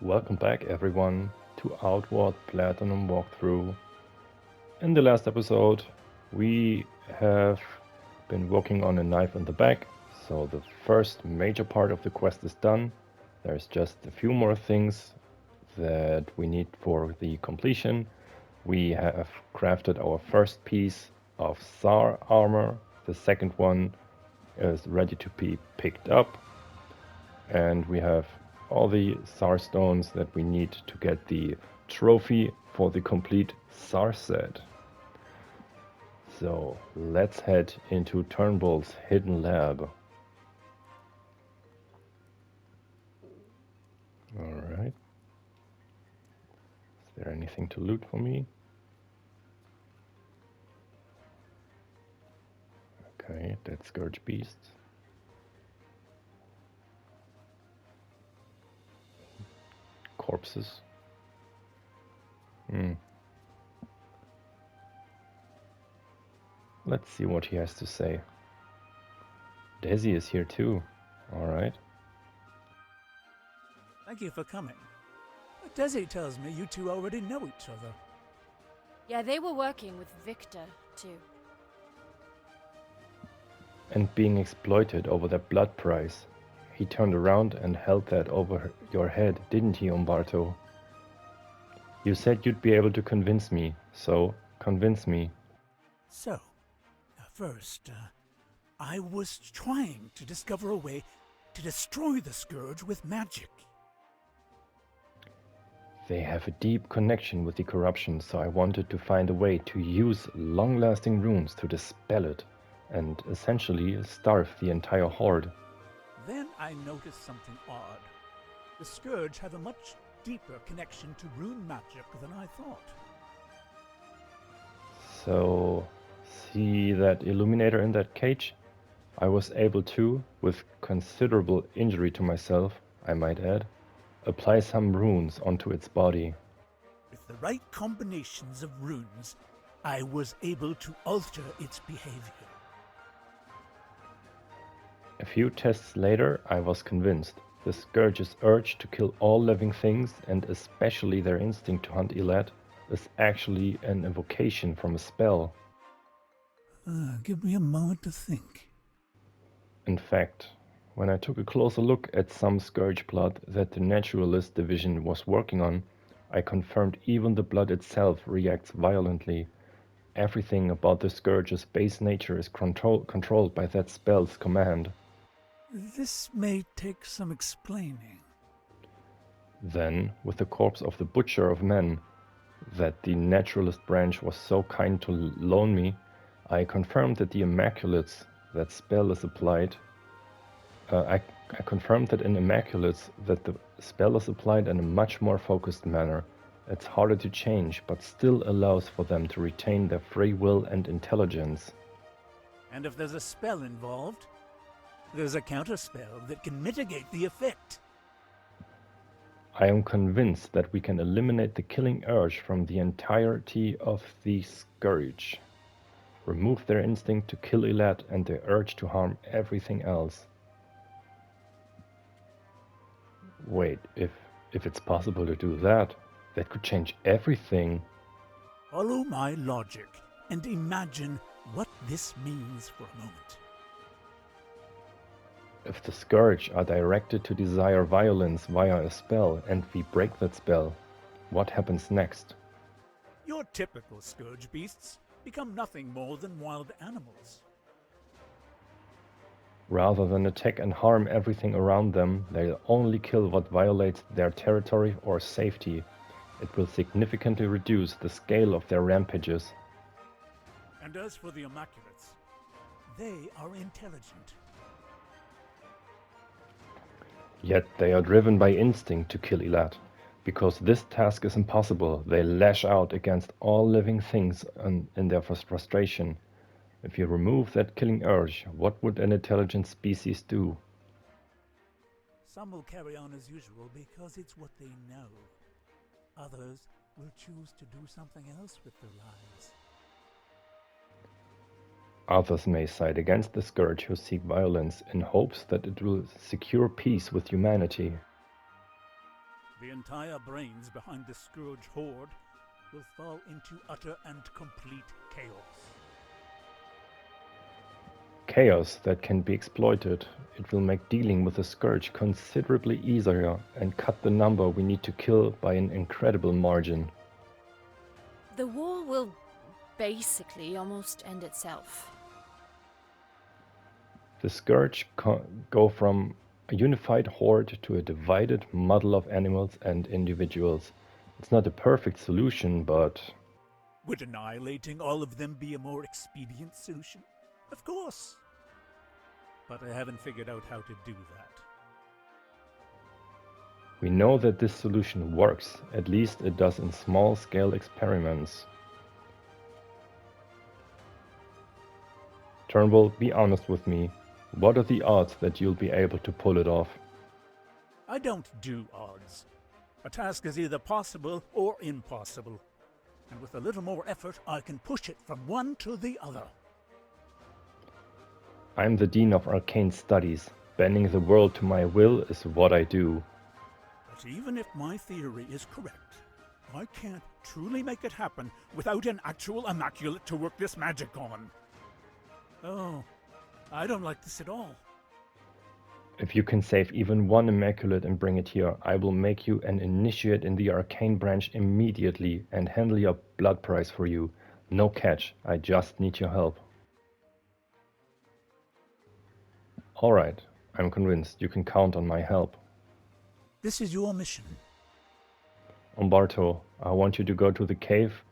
Welcome back everyone to Outward Platinum Walkthrough. In the last episode, we have been working on a knife in the back, so the first major part of the quest is done. There's just a few more things that we need for the completion. We have crafted our first piece of Tsar armor, the second one is ready to be picked up, and we have all the SAR stones that we need to get the trophy for the complete SAR set. So let's head into Turnbull's hidden lab. Alright. Is there anything to loot for me? Okay, dead Scourge Beasts. Corpses. Let's see what he has to say. Desy is here too. Alright. Thank you for coming. Desy tells me you two already know each other. Yeah, they were working with Victor, too. And being exploited over that blood price. He turned around and held that over your head, didn't he, Umberto? You said you'd be able to convince me, so convince me. So, first, I was trying to discover a way to destroy the Scourge with magic. They have a deep connection with the corruption, so I wanted to find a way to use long-lasting runes to dispel it, and essentially starve the entire horde. Then I noticed something odd. The Scourge have a much deeper connection to rune magic than I thought. So, see that illuminator in that cage? I was able to, with considerable injury to myself, I might add, apply some runes onto its body. With the right combinations of runes, I was able to alter its behavior. A few tests later, I was convinced. The Scourge's urge to kill all living things, and especially their instinct to hunt Elat, is actually an evocation from a spell. Give me a moment to think. In fact, when I took a closer look at some Scourge blood that the Naturalist Division was working on, I confirmed even the blood itself reacts violently. Everything about the Scourge's base nature is controlled by that spell's command. This may take some explaining. Then, with the corpse of the Butcher of Men, that the Naturalist branch was so kind to loan me, I confirmed that the Immaculates that spell is applied. I confirmed that in Immaculates that the spell is applied in a much more focused manner. It's harder to change, but still allows for them to retain their free will and intelligence. And if there's a spell involved, there's a counterspell that can mitigate the effect. I am convinced that we can eliminate the killing urge from the entirety of the Scourge. Remove their instinct to kill Elat and their urge to harm everything else. Wait, if it's possible to do that, that could change everything. Follow my logic and imagine what this means for a moment. If the Scourge are directed to desire violence via a spell and we break that spell, what happens next? Your typical Scourge beasts become nothing more than wild animals. Rather than attack and harm everything around them, they'll only kill what violates their territory or safety. It will significantly reduce the scale of their rampages. And as for the Immaculates, they are intelligent. Yet they are driven by instinct to kill Elat. Because this task is impossible, they lash out against all living things in their frustration. If you remove that killing urge, what would an intelligent species do? Some will carry on as usual because it's what they know. Others will choose to do something else with their lives. Others may side against the Scourge who seek violence in hopes that it will secure peace with humanity. The entire brains behind the Scourge Horde will fall into utter and complete chaos. Chaos that can be exploited. It will make dealing with the Scourge considerably easier and cut the number we need to kill by an incredible margin. The war will basically almost end itself. The Scourge go from a unified horde to a divided muddle of animals and individuals. It's not a perfect solution, but... Would annihilating all of them be a more expedient solution? Of course. But I haven't figured out how to do that. we know that this solution works. At least it does in small-scale experiments. Turnbull, be honest with me. What are the odds that you'll be able to pull it off? I don't do odds. A task is either possible or impossible. And with a little more effort, I can push it from one to the other. I'm the Dean of Arcane Studies. Bending the world to my will is what I do. But even if my theory is correct, I can't truly make it happen without an actual immaculate to work this magic on. Oh, I don't like this at all. If you can save even one Immaculate and bring it here, I will make you an initiate in the Arcane branch immediately and handle your blood price for you. No catch, I just need your help. Alright, I'm convinced you can count on my help. This is your mission. Umberto, I want you to go to the cave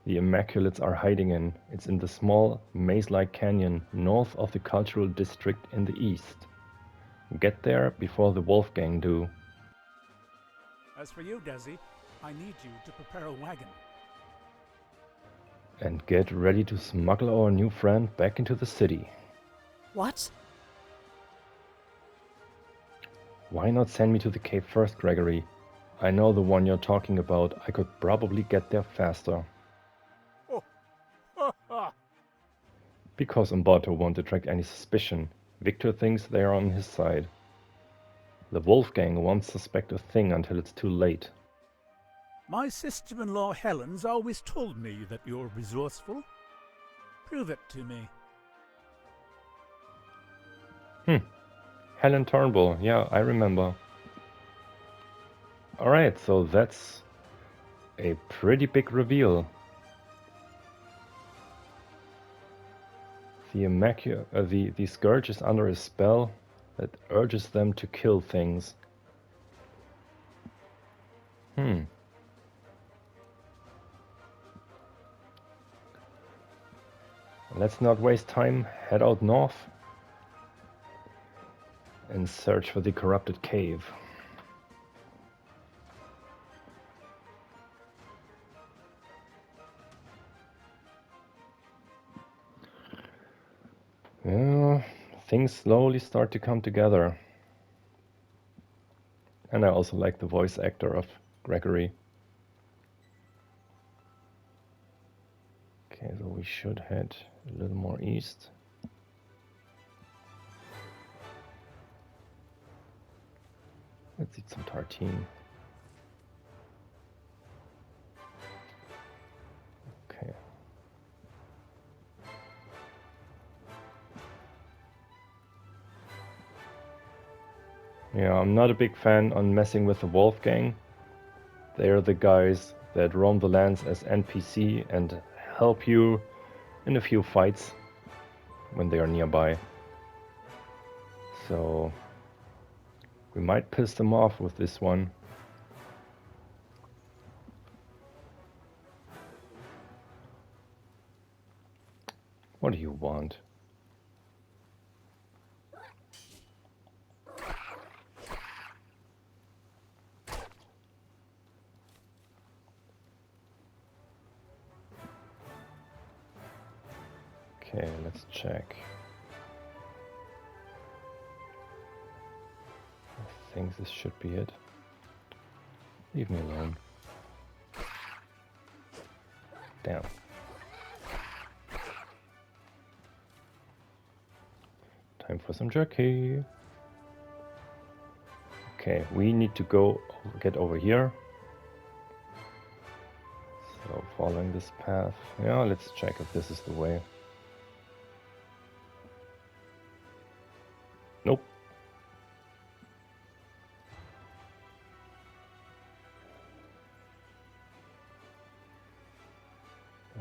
the Immaculates are hiding in. It's in the small, maze-like canyon north of the cultural district in the east. Get there before the Wolfgang do. As for you, Desy, I need you to prepare a wagon. And get ready to smuggle our new friend back into the city. What? Why not send me to the cave first, Gregory? I know the one you're talking about. I could probably get there faster. Because Umberto won't attract any suspicion. Victor thinks they are on his side. The Wolfgang won't suspect a thing until it's too late. My sister-in-law Helen's always told me that you're resourceful. Prove it to me. Helen Turnbull, yeah, I remember. Alright, so that's a pretty big reveal. The Scourge is under a spell that urges them to kill things. Let's not waste time, head out north and search for the corrupted cave. Well, things slowly start to come together. And I also like the voice actor of Gregory. Okay, so we should head a little more east. Let's eat some tartine. Okay. Yeah, I'm not a big fan on messing with the Wolfgang. They are the guys that roam the lands as NPC and help you in a few fights when they are nearby. So we might piss them off with this one. What do you want? Okay, let's check. I think this should be it. Leave me alone. Damn. Time for some jerky. Okay, we need to get over here. So following this path. Yeah, let's check if this is the way. Nope.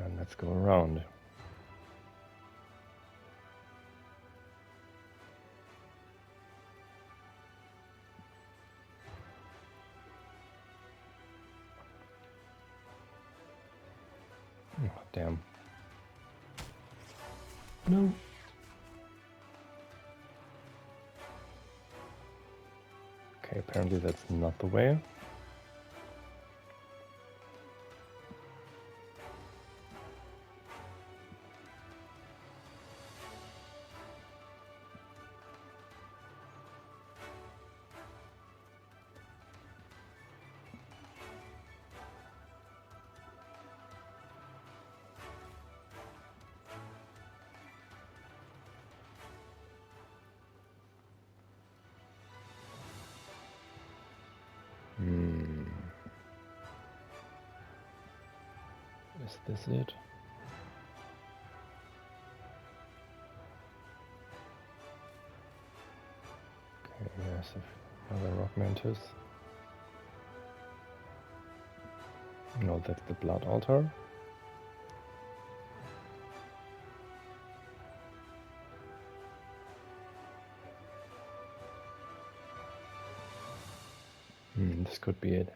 And let's go around. Oh, damn. No. Okay, apparently that's not the way. Is this it? Okay, there's another rock mantis. No, that's the blood altar. This could be it.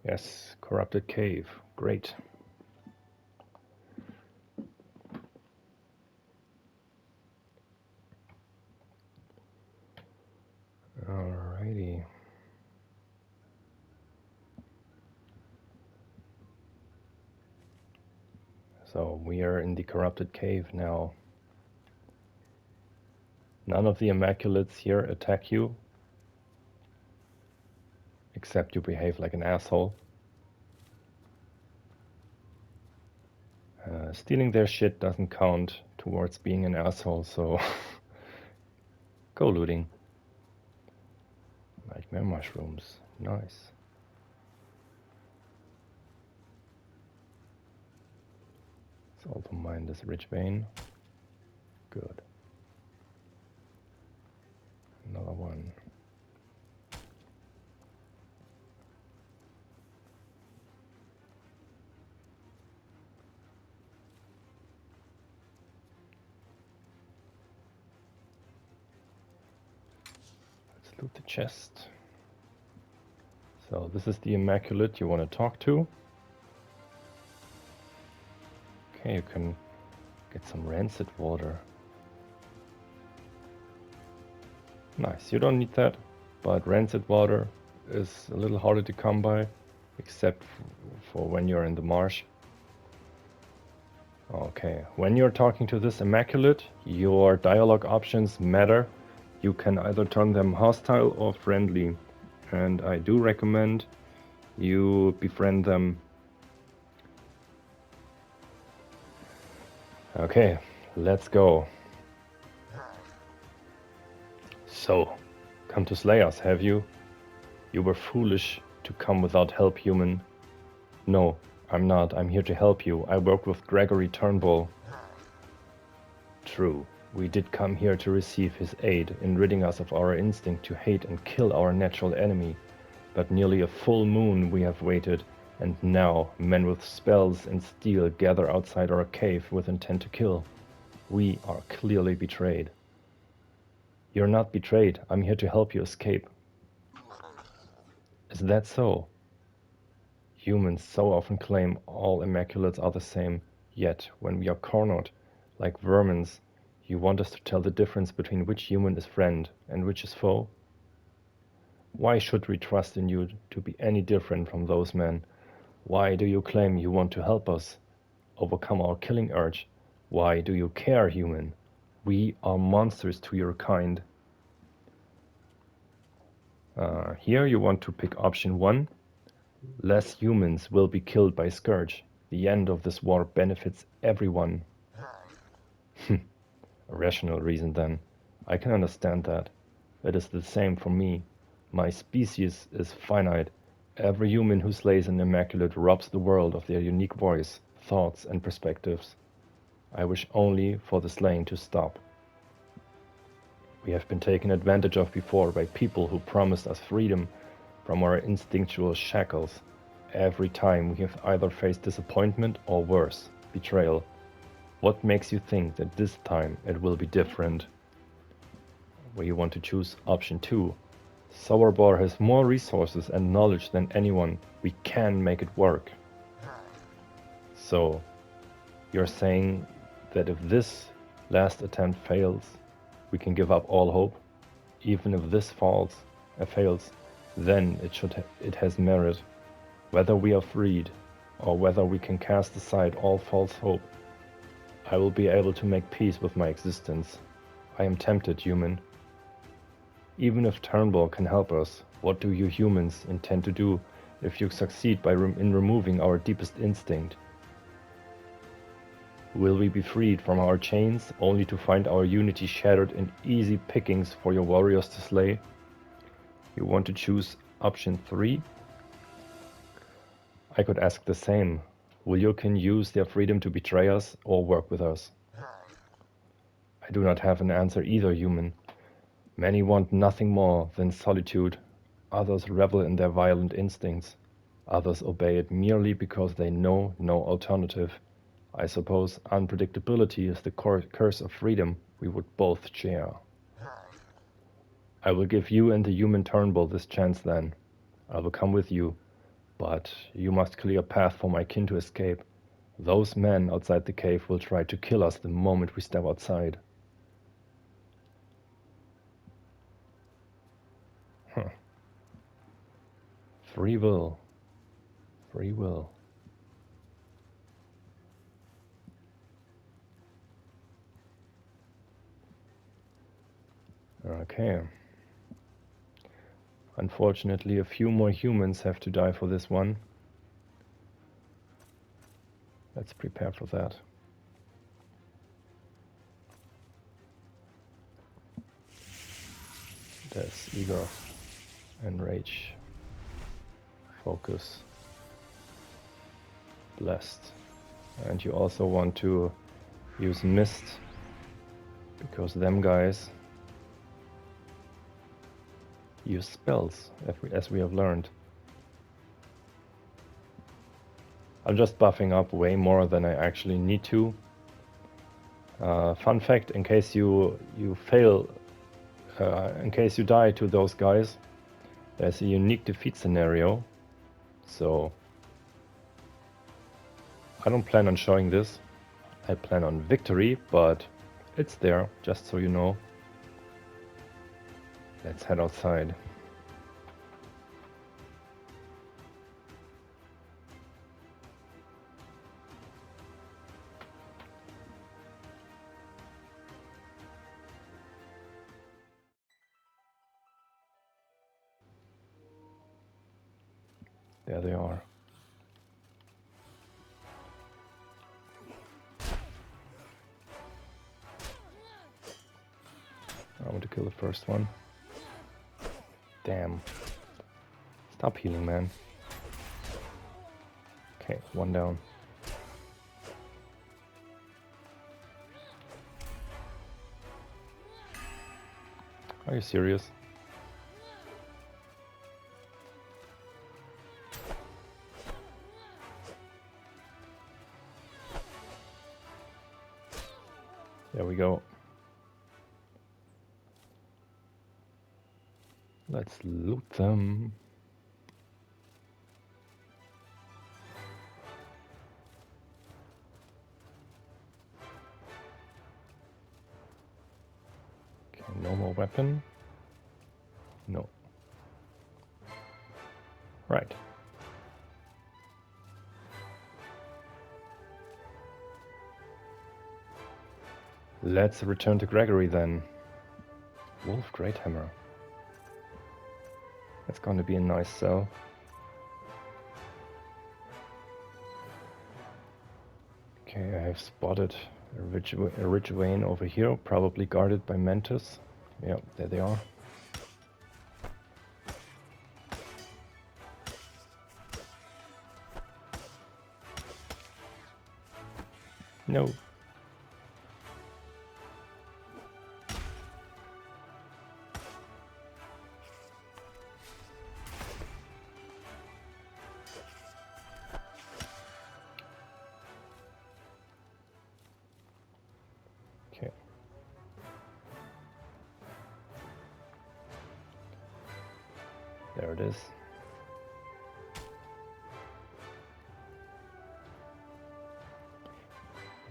Yes, corrupted cave. Great. Alrighty. So we are in the corrupted cave now. None of the Immaculates here attack you, except you behave like an asshole. Stealing their shit doesn't count towards being an asshole, so go looting. Nightmare mushrooms. Nice. Let's also mine this rich vein. Good. Another one. Let's loot the chest. So this is the Immaculate you want to talk to. Okay, you can get some rancid water. Nice, you don't need that, but rancid water is a little harder to come by, except for when you're in the marsh. Okay, when you're talking to this Immaculate, your dialogue options matter. You can either turn them hostile or friendly, and I do recommend you befriend them. Okay, let's go. So, come to slay us, have you? You were foolish to come without help, human. No, I'm not. I'm here to help you. I work with Gregory Turnbull. True, we did come here to receive his aid in ridding us of our instinct to hate and kill our natural enemy. But nearly a full moon we have waited, and now men with spells and steel gather outside our cave with intent to kill. We are clearly betrayed. You're not betrayed. I'm here to help you escape. Is that so? Humans so often claim all Immaculates are the same, yet when we are cornered, like vermins, you want us to tell the difference between which human is friend and which is foe? Why should we trust in you to be any different from those men? Why do you claim you want to help us overcome our killing urge? Why do you care, human? We are monsters to your kind. Here you want to pick option 1. Less humans will be killed by Scourge. The end of this war benefits everyone. A rational reason then. I can understand that. It is the same for me. My species is finite. Every human who slays an Immaculate robs the world of their unique voice, thoughts, and perspectives. I wish only for the slaying to stop. We have been taken advantage of before by people who promised us freedom from our instinctual shackles. Every time we have either faced disappointment or worse, betrayal. What makes you think that this time it will be different? Where you want to choose option 2. Sauerbohr has more resources and knowledge than anyone. We can make it work. So, you're saying that if this last attempt fails, we can give up all hope? Even if this fails, then it has merit. Whether we are freed, or whether we can cast aside all false hope, I will be able to make peace with my existence. I am tempted, human. Even if Turnbull can help us, what do you humans intend to do if you succeed in removing our deepest instinct? Will we be freed from our chains, only to find our unity shattered in easy pickings for your warriors to slay? You want to choose option 3? I could ask the same. Will you can use their freedom to betray us or work with us? I do not have an answer either, human. Many want nothing more than solitude. Others revel in their violent instincts. Others obey it merely because they know no alternative. I suppose unpredictability is the curse of freedom we would both share. I will give you and the human Turnbull this chance then. I will come with you, but you must clear a path for my kin to escape. Those men outside the cave will try to kill us the moment we step outside. Huh. Free will. Free will. Okay. Unfortunately, a few more humans have to die for this one. Let's prepare for that. There's Eager, Enrage, Focus, Blessed. And you also want to use Mist, because them guys use spells, as we have learned. I'm just buffing up way more than I actually need to. Fun fact, in case you fail, in case you die to those guys, there's a unique defeat scenario. So I don't plan on showing this. I plan on victory, but it's there, just so you know. Let's head outside. There they are. I want to kill the first one. Damn. Stop healing, man. Okay, one down. Are you serious? There we go. Let's loot them. Okay, no more weapon. No. Right. Let's return to Gregory then. Wolf Greathammer. That's going to be a nice cell. Okay, I have spotted a ridge vein over here, probably guarded by Mantis. Yeah, there they are. No. Okay. There it is.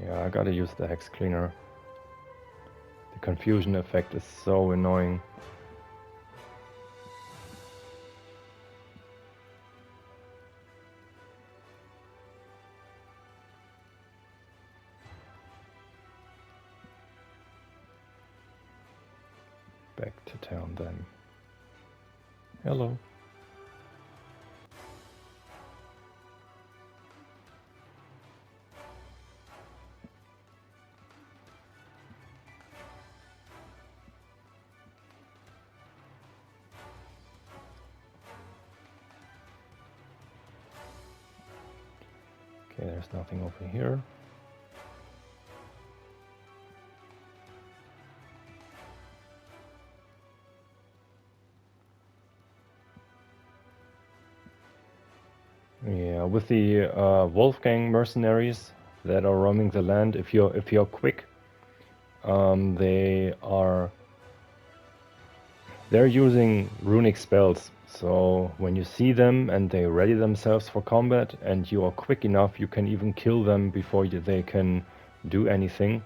Yeah, I gotta use the hex cleaner. The confusion effect is so annoying. Back to town then. Hello. Okay, there's nothing over here. Yeah, with the Wolfgang Mercenaries that are roaming the land, if you're quick, they're using runic spells. So when you see them and they ready themselves for combat and you are quick enough, you can even kill them before they can do anything.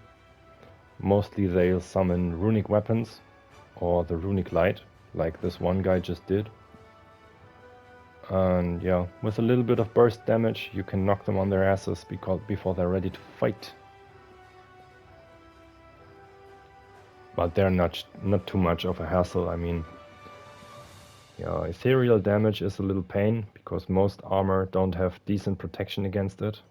Mostly they'll summon runic weapons or the runic light, like this one guy just did. And yeah, with a little bit of burst damage, you can knock them on their asses before they're ready to fight. But they're not too much of a hassle. I mean, yeah, ethereal damage is a little pain because most armor don't have decent protection against it.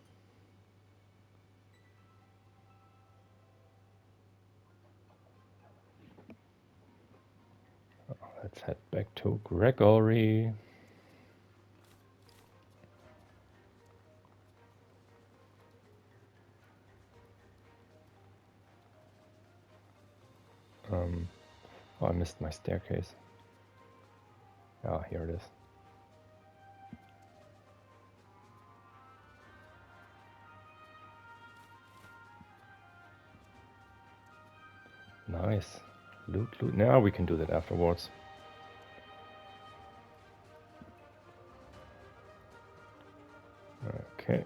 Let's head back to Gregory. Oh, I missed my staircase. Ah, here it is. Nice. Loot, loot. Now we can do that afterwards. Okay.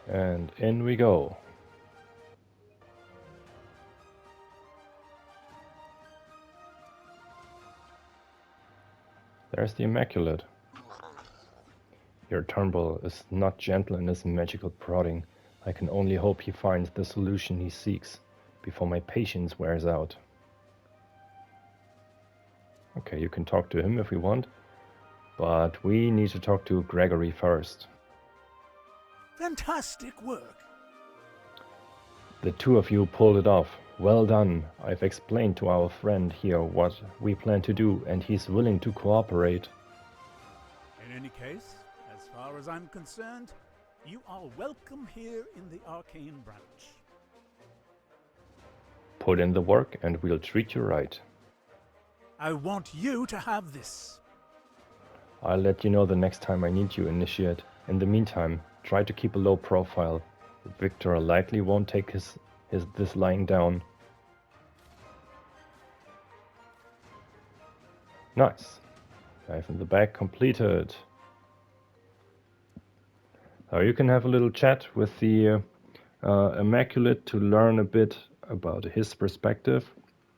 And in we go. There's the Immaculate. Your Turnbull is not gentle in his magical prodding. I can only hope he finds the solution he seeks before my patience wears out. Okay, you can talk to him if we want, but we need to talk to Gregory first. Fantastic work. The two of you pulled it off. Well done. I've explained to our friend here what we plan to do, and he's willing to cooperate. In any case, as far as I'm concerned, you are welcome here in the Arcane Branch. Put in the work and we'll treat you right. I want you to have this. I'll let you know the next time I need you, Initiate. In the meantime, try to keep a low profile. Victor likely won't take this lying down. Nice. Dive in the bag completed. Now you can have a little chat with the Immaculate to learn a bit about his perspective,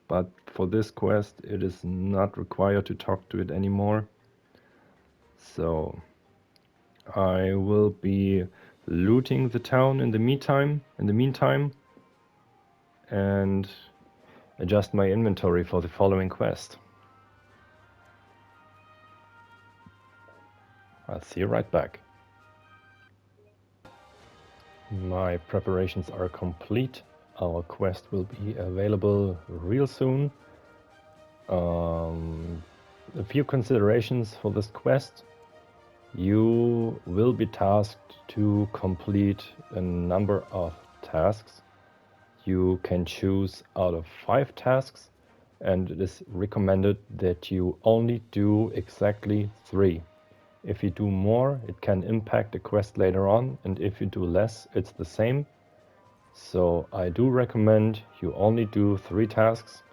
but for this quest it is not required to talk to it anymore. So I will be looting the town in the meantime, and adjust my inventory for the following quest. I'll see you right back. My preparations are complete. Our quest will be available real soon. A few considerations for this quest. You will be tasked to complete a number of tasks. You can choose out of 5 tasks, and it is recommended that you only do exactly 3. If you do more, it can impact the quest later on, and if you do less, it's the same. So I do recommend you only do 3 tasks.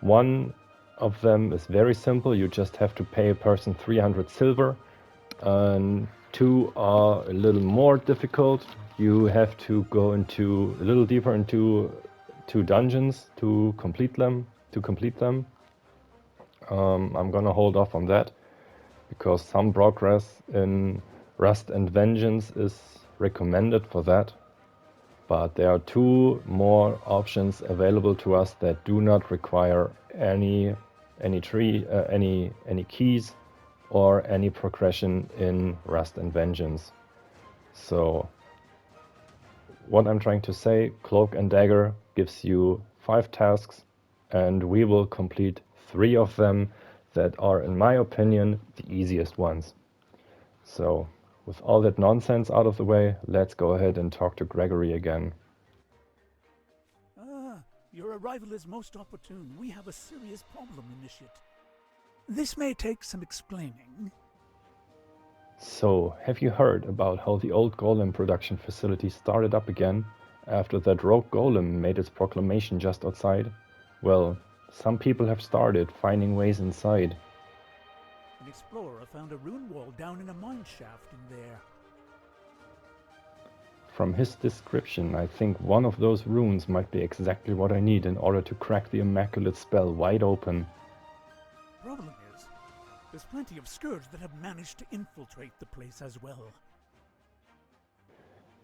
One of them is very simple. You just have to pay a person 300 silver. And 2 are a little more difficult. You have to go into a little deeper into 2 dungeons to complete them. I'm gonna hold off on that because some progress in Rust and Vengeance is recommended for that. But there are 2 more options available to us that do not require any keys or any progression in Rust and Vengeance. So what I'm trying to say, Cloak and Dagger gives you 5 tasks, and we will complete 3 of them that are, in my opinion, the easiest ones. So with all that nonsense out of the way, let's go ahead and talk to Gregory again. Your arrival is most opportune. We have a serious problem, Initiate. This may take some explaining. So, have you heard about how the old golem production facility started up again after that rogue golem made its proclamation just outside? Well, some people have started finding ways inside. An explorer found a rune wall down in a mine shaft in there. From his description, I think one of those runes might be exactly what I need in order to crack the immaculate spell wide open. Problem is, there's plenty of scourge that have managed to infiltrate the place as well.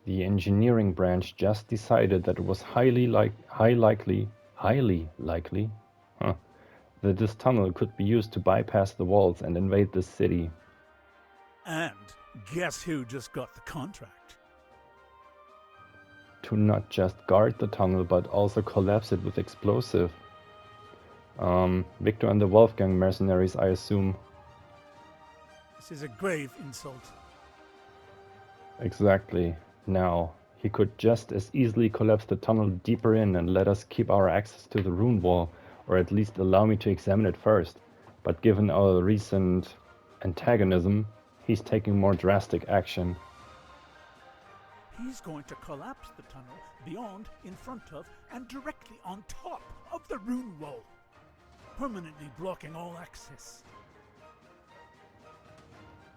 The engineering branch just decided that it was highly likely that this tunnel could be used to bypass the walls and invade the city. And guess who just got the contract? To not just guard the tunnel, but also collapse it with explosive. Victor and the Wolfgang Mercenaries, I assume. This is a grave insult. Exactly. Now, he could just as easily collapse the tunnel deeper in and let us keep our access to the rune wall, or at least allow me to examine it first. But given our recent antagonism, he's taking more drastic action. He's going to collapse the tunnel beyond, in front of, and directly on top of the rune wall, permanently blocking all access.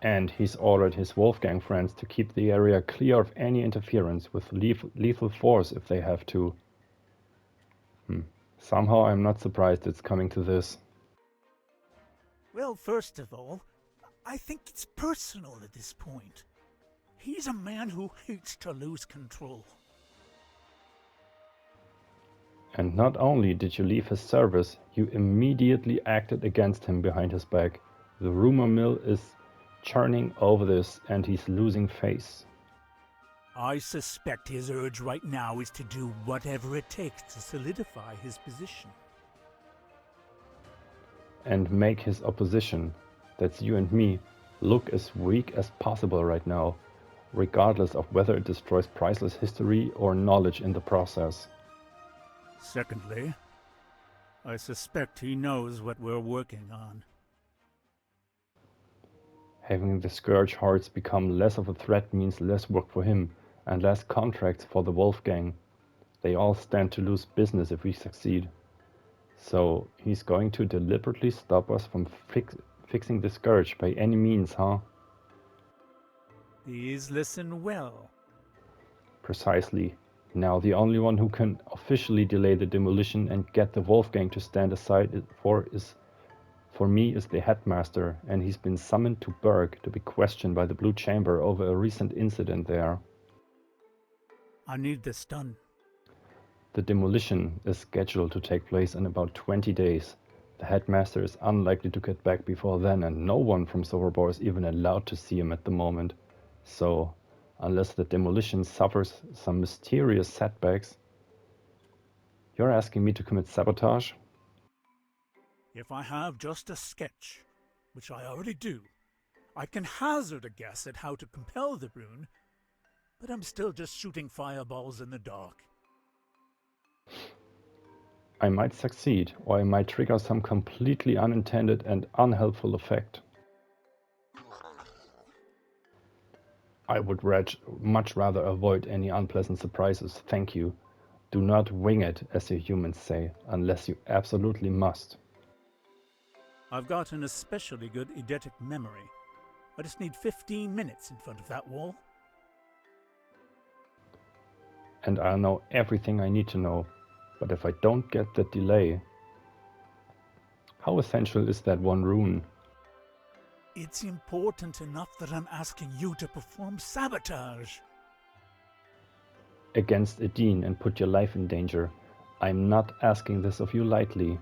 And he's ordered his Wolfgang friends to keep the area clear of any interference with lethal force if they have to. Somehow I'm not surprised it's coming to this. Well, first of all, I think it's personal at this point. He's a man who hates to lose control. And not only did you leave his service, you immediately acted against him behind his back. The rumor mill is churning over this, and he's losing face. I suspect his urge right now is to do whatever it takes to solidify his position. And make his opposition, that's you and me, look as weak as possible right now, regardless of whether it destroys priceless history or knowledge in the process. Secondly, I suspect he knows what we're working on. Having the Scourge hordes become less of a threat means less work for him, and less contracts for the Wolfgang. They all stand to lose business if we succeed. So he's going to deliberately stop us from fixing the Scourge by any means, huh? Please listen well. Precisely. Now the only one who can officially delay the demolition and get the Wolfgang to stand aside for me is the headmaster, and he's been summoned to Berg to be questioned by the Blue Chamber over a recent incident there. I need this done. The demolition is scheduled to take place in about 20 days. The headmaster is unlikely to get back before then, and no one from Silverboar is even allowed to see him at the moment. So unless the demolition suffers some mysterious setbacks. You're asking me to commit sabotage? If I have just a sketch, which I already do, I can hazard a guess at how to compel the rune, but I'm still just shooting fireballs in the dark. I might succeed, or I might trigger some completely unintended and unhelpful effect. I would much rather avoid any unpleasant surprises, thank you. Do not wing it, as you humans say, unless you absolutely must. I've got an especially good eidetic memory. I just need 15 minutes in front of that wall. And I'll know everything I need to know. But if I don't get that delay... How essential is that one rune? It's important enough that I'm asking you to perform sabotage. Against Edine and put your life in danger. I'm not asking this of you lightly.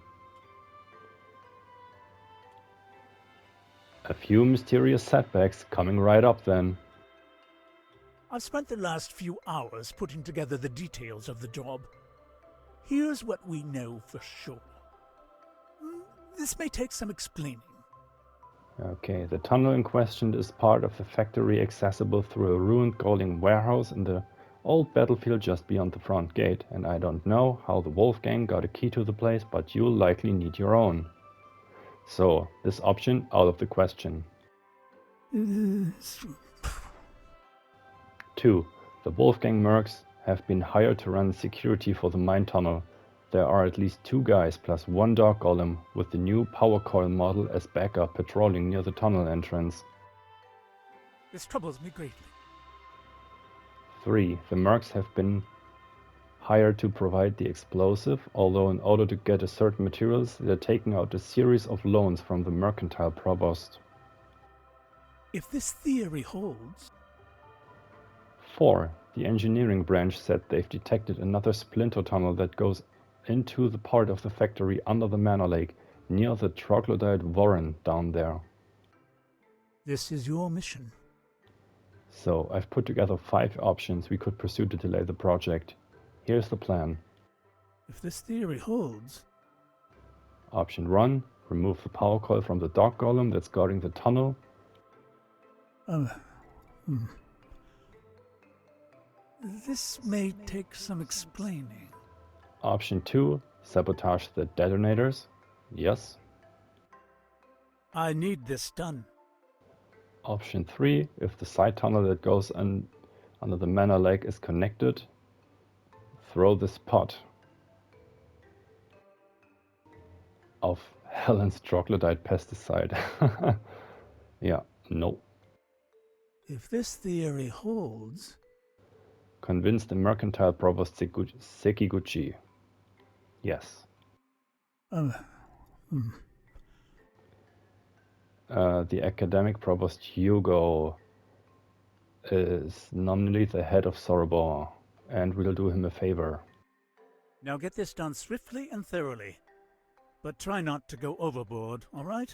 A few mysterious setbacks coming right up then. I've spent the last few hours putting together the details of the job. Here's what we know for sure. This may take some explaining. Okay, the tunnel in question is part of the factory accessible through a ruined golem warehouse in the old battlefield just beyond the front gate, and I don't know how the Wolfgang got a key to the place, but you'll likely need your own. So, this option out of the question. 2. The Wolfgang mercs have been hired to run security for the mine tunnel. There are at least 2 guys plus 1 dog golem with the new power coil model as backup patrolling near the tunnel entrance. This troubles me greatly. 3. The mercs have been hired to provide the explosive, although in order to get a certain materials, they're taking out a series of loans from the mercantile provost. If this theory holds... 4. The engineering branch said they've detected another splinter tunnel that goes into the part of the factory under the manor lake, near the troglodyte warren down there. This is your mission. So, I've put together 5 options we could pursue to delay the project. Here's the plan. If this theory holds... Option 1. Remove the power coil from the dog golem that's guarding the tunnel. This may take some explaining. Option 2. Sabotage the detonators. Yes. I need this done. Option 3. If the side tunnel that goes under the manor lake is connected, throw this pot of Helen's troglodyte pesticide. Yeah, no. If this theory holds... Convince the mercantile provost Sekiguchi. Yes. The academic provost Hugo is nominally the head of Sorbonne, and we'll do him a favor. Now get this done swiftly and thoroughly. But try not to go overboard, all right?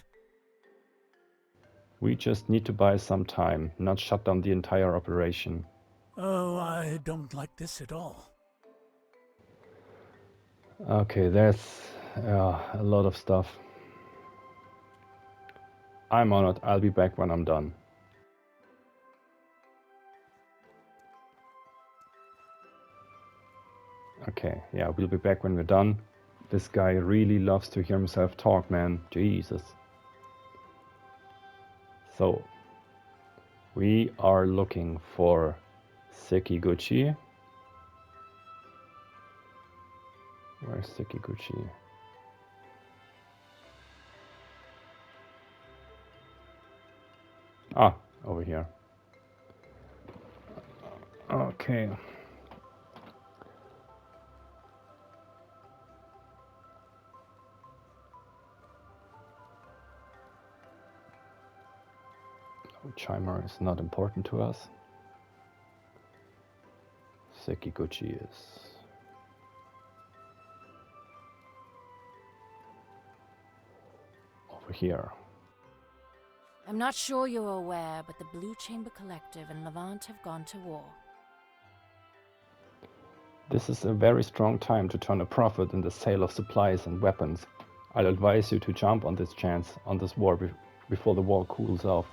We just need to buy some time, not shut down the entire operation. Oh, I don't like this at all. Okay, there's a lot of stuff. I'm on it. I'll be back when I'm done. Okay, yeah, we'll be back when we're done. This guy really loves to hear himself talk, man. Jesus. So, we are looking for Sekiguchi. Where's Sekiguchi? Ah, over here. Okay. Chimer is not important to us. Sekiguchi is. Over here. I'm not sure you're aware, but the Blue Chamber Collective and Levant have gone to war. This is a very strong time to turn a profit in the sale of supplies and weapons. I'll advise you to jump on this chance, on this war, before the war cools off.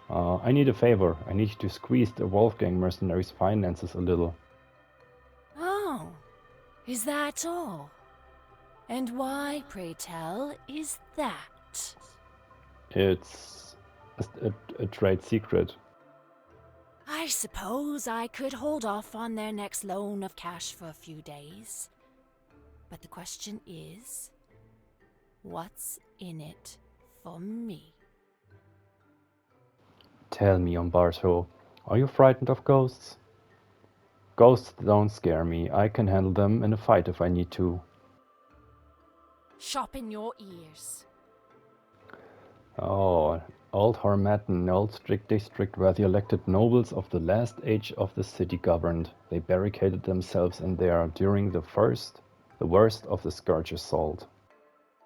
I need a favor. I need you to squeeze the Wolfgang Mercenaries' finances a little. Oh, is that all? And why, pray tell, is that? It's a trade secret. I suppose I could hold off on their next loan of cash for a few days. But the question is, what's in it for me? Tell me, Umberto, are you frightened of ghosts? Ghosts don't scare me. I can handle them in a fight if I need to. Shop in your ears. Oh, Old Harmattan, old strict district where the elected nobles of the last age of the city governed. They barricaded themselves in there during the worst of the Scourge assault.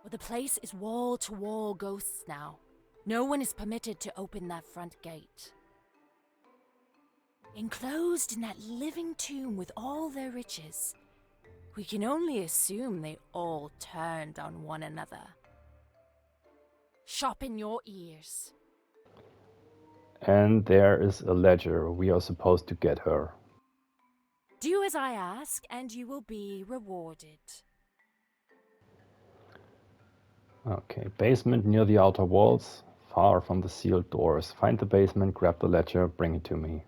Well, the place is wall-to-wall ghosts now. No one is permitted to open that front gate. Enclosed in that living tomb with all their riches, we can only assume they all turned on one another. Shop in your ears. And there is a ledger. We are supposed to get her. Do as I ask, and you will be rewarded. Okay, basement near the outer walls, far from the sealed doors. Find the basement, grab the ledger, bring it to me.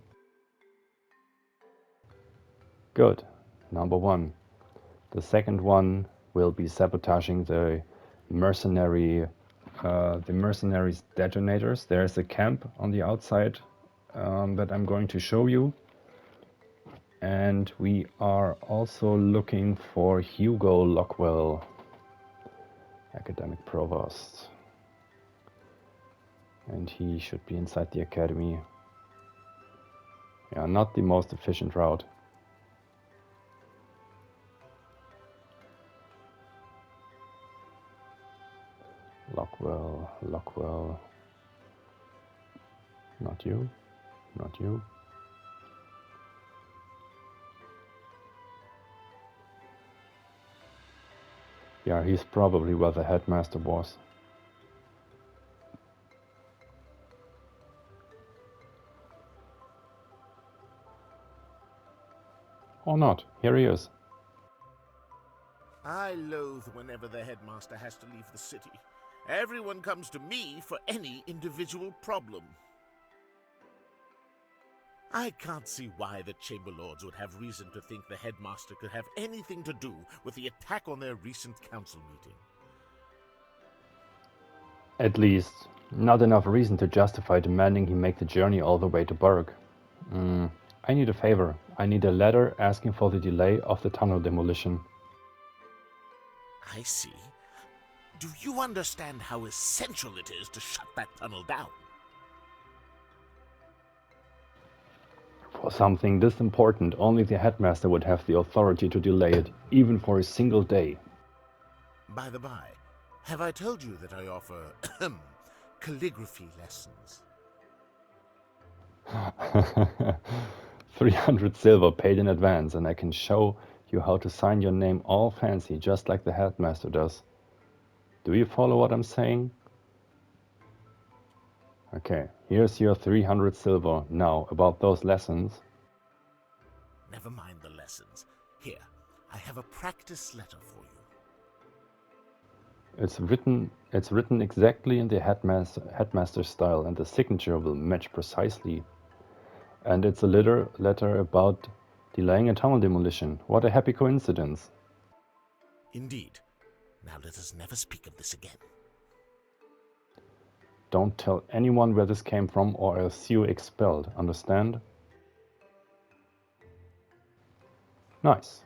Good. Number one. The second one will be sabotaging the mercenaries detonators. There's a camp on the outside that I'm going to show you. And we are also looking for Hugo Lockwell, academic provost. And he should be inside the academy. Yeah, not the most efficient route. Lockwell. Not you. Not you. Yeah, he's probably where the headmaster was. Or not. Here he is. I loathe whenever the headmaster has to leave the city. Everyone comes to me for any individual problem. I can't see why the Chamber Lords would have reason to think the headmaster could have anything to do with the attack on their recent council meeting. At least, not enough reason to justify demanding he make the journey all the way to Burg. I need a favor. I need a letter asking for the delay of the tunnel demolition. I see. Do you understand how essential it is to shut that tunnel down? For something this important, only the headmaster would have the authority to delay it, even for a single day. By the by, have I told you that I offer calligraphy lessons? 300 silver paid in advance, and I can show you how to sign your name all fancy, just like the headmaster does. Do you follow what I'm saying? Okay, here's your 300 silver. Now, about those lessons. Never mind the lessons. Here, I have a practice letter for you. It's written exactly in the headmaster style, and the signature will match precisely. And it's a letter about delaying a tunnel demolition. What a happy coincidence. Indeed. Now let us never speak of this again. Don't tell anyone where this came from, or I'll see you expelled, understand? Nice.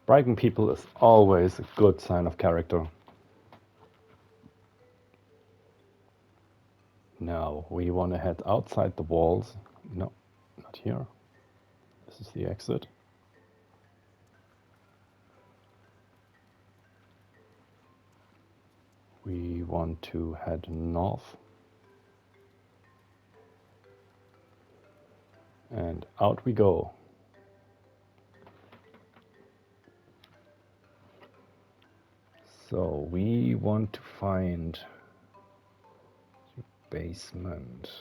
Bribing people is always a good sign of character. Now, we want to head outside the walls. No, not here. This is the exit. we want to head north. And out we go. So we want to find the basement.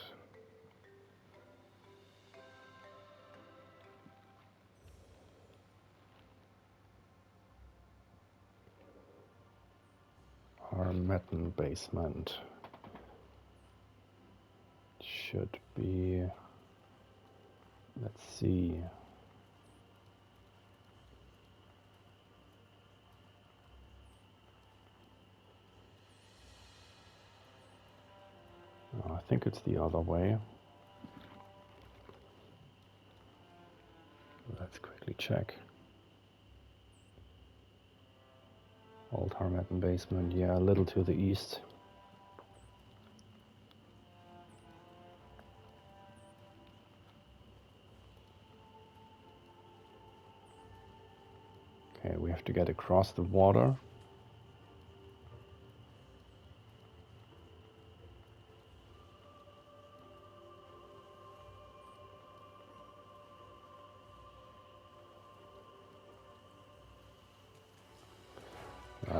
Harmattan Basement. Should be, let's see. Oh, I think it's the other way. Let's quickly check. Old Harmattan Basement, yeah, a little to the east. Okay, we have to get across the water.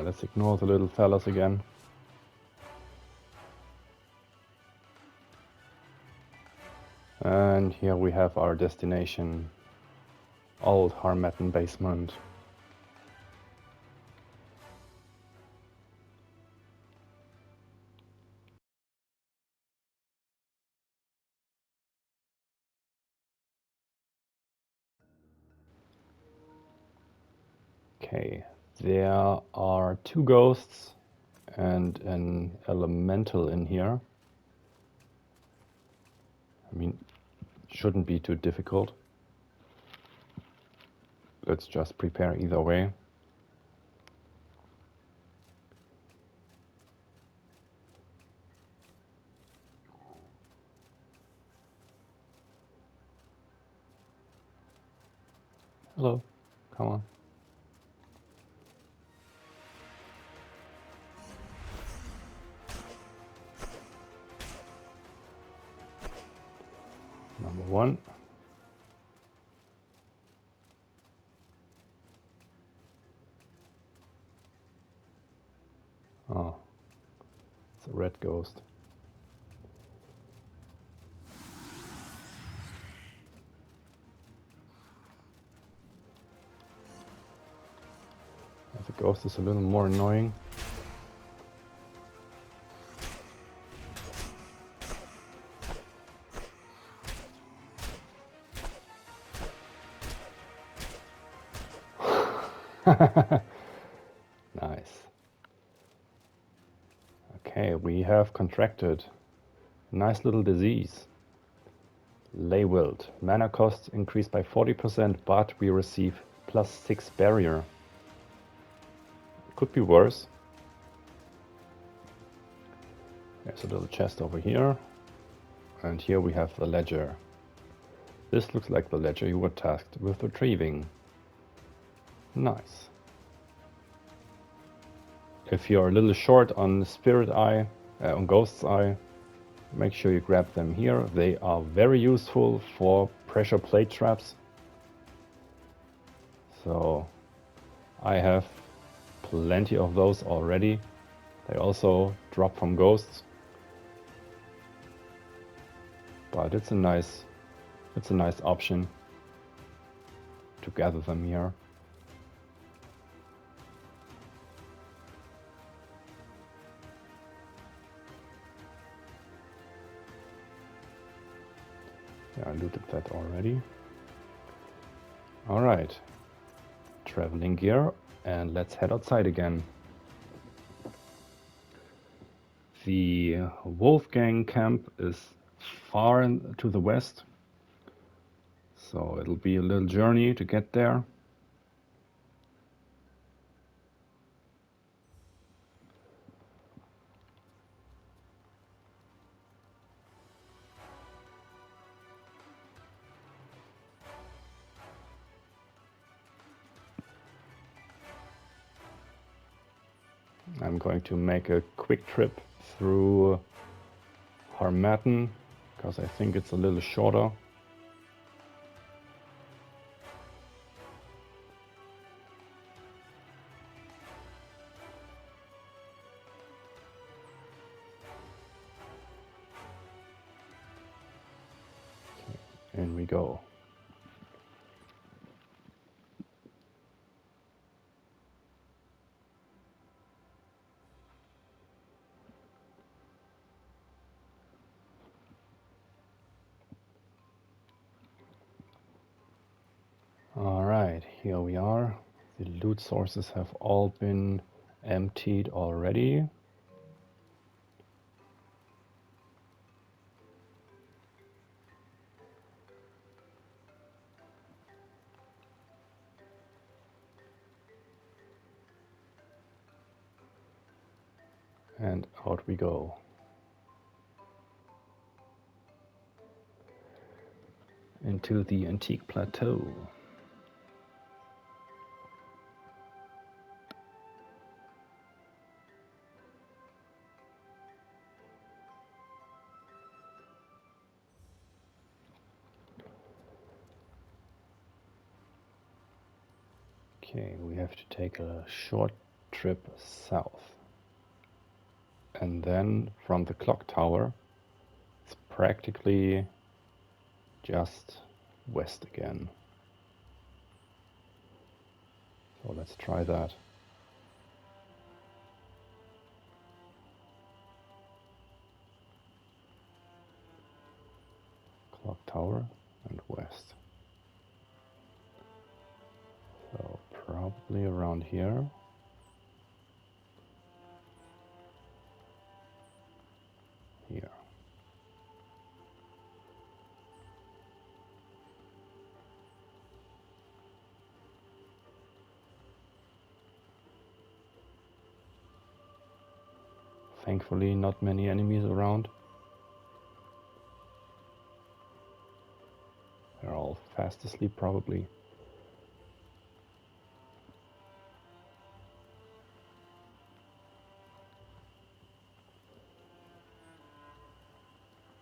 Let's ignore the little fellas again. And here we have our destination, Old Harmattan Basement. Okay, there are 2 ghosts and an elemental in here. I mean, shouldn't be too difficult. Let's just prepare either way. Hello, come on. Number 1. Oh, it's a red ghost. The ghost is a little more annoying. Nice. Okay, we have contracted a nice little disease. Lay wilt. Mana cost increased by 40%, but we receive +6 barrier. Could be worse. There's a little chest over here. And here we have the ledger. This looks like the ledger you were tasked with retrieving. Nice. If you're a little short on Spirit Eye, on Ghost's Eye, make sure you grab them here. They are very useful for pressure plate traps. So I have plenty of those already. They also drop from ghosts. But it's a nice option to gather them here. Yeah, I looted that already. Alright. Traveling gear, and let's head outside again. The Wolfgang camp is far to the west, so it'll be a little journey to get there. I'm going to make a quick trip through Harmattan because I think it's a little shorter. In we go. Alright, here we are. The loot sources have all been emptied already. And out we go. Into the Antique Plateau. Okay, we have to take a short trip south. And then from the clock tower, it's practically just west again. So let's try that. Clock tower and west. So probably around here. Here. Thankfully, not many enemies around. They're all fast asleep, probably.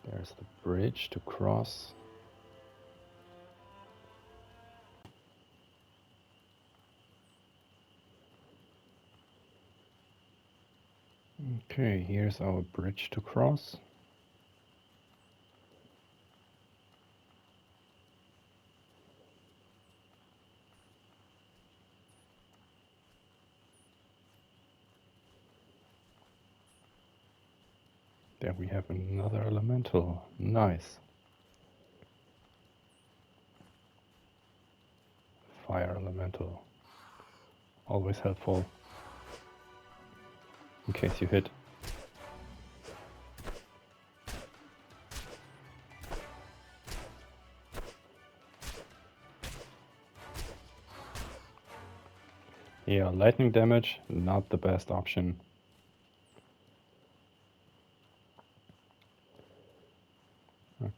There's the bridge to cross. Okay, here's our bridge to cross. There we have another elemental. Nice. Fire elemental. Always helpful. In case you hit. Yeah, lightning damage, not the best option.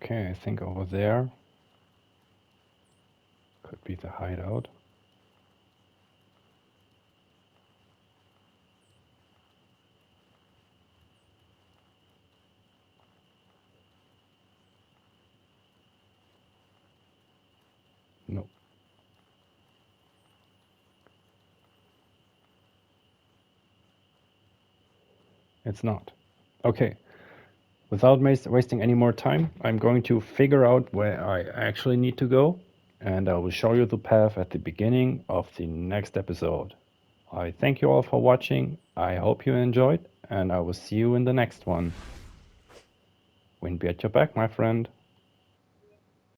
Okay, I think over there could be the hideout. Nope. It's not. Okay. Without wasting any more time, I'm going to figure out where I actually need to go, and I will show you the path at the beginning of the next episode. I thank you all for watching, I hope you enjoyed, and I will see you in the next one. Wind be at your back, my friend.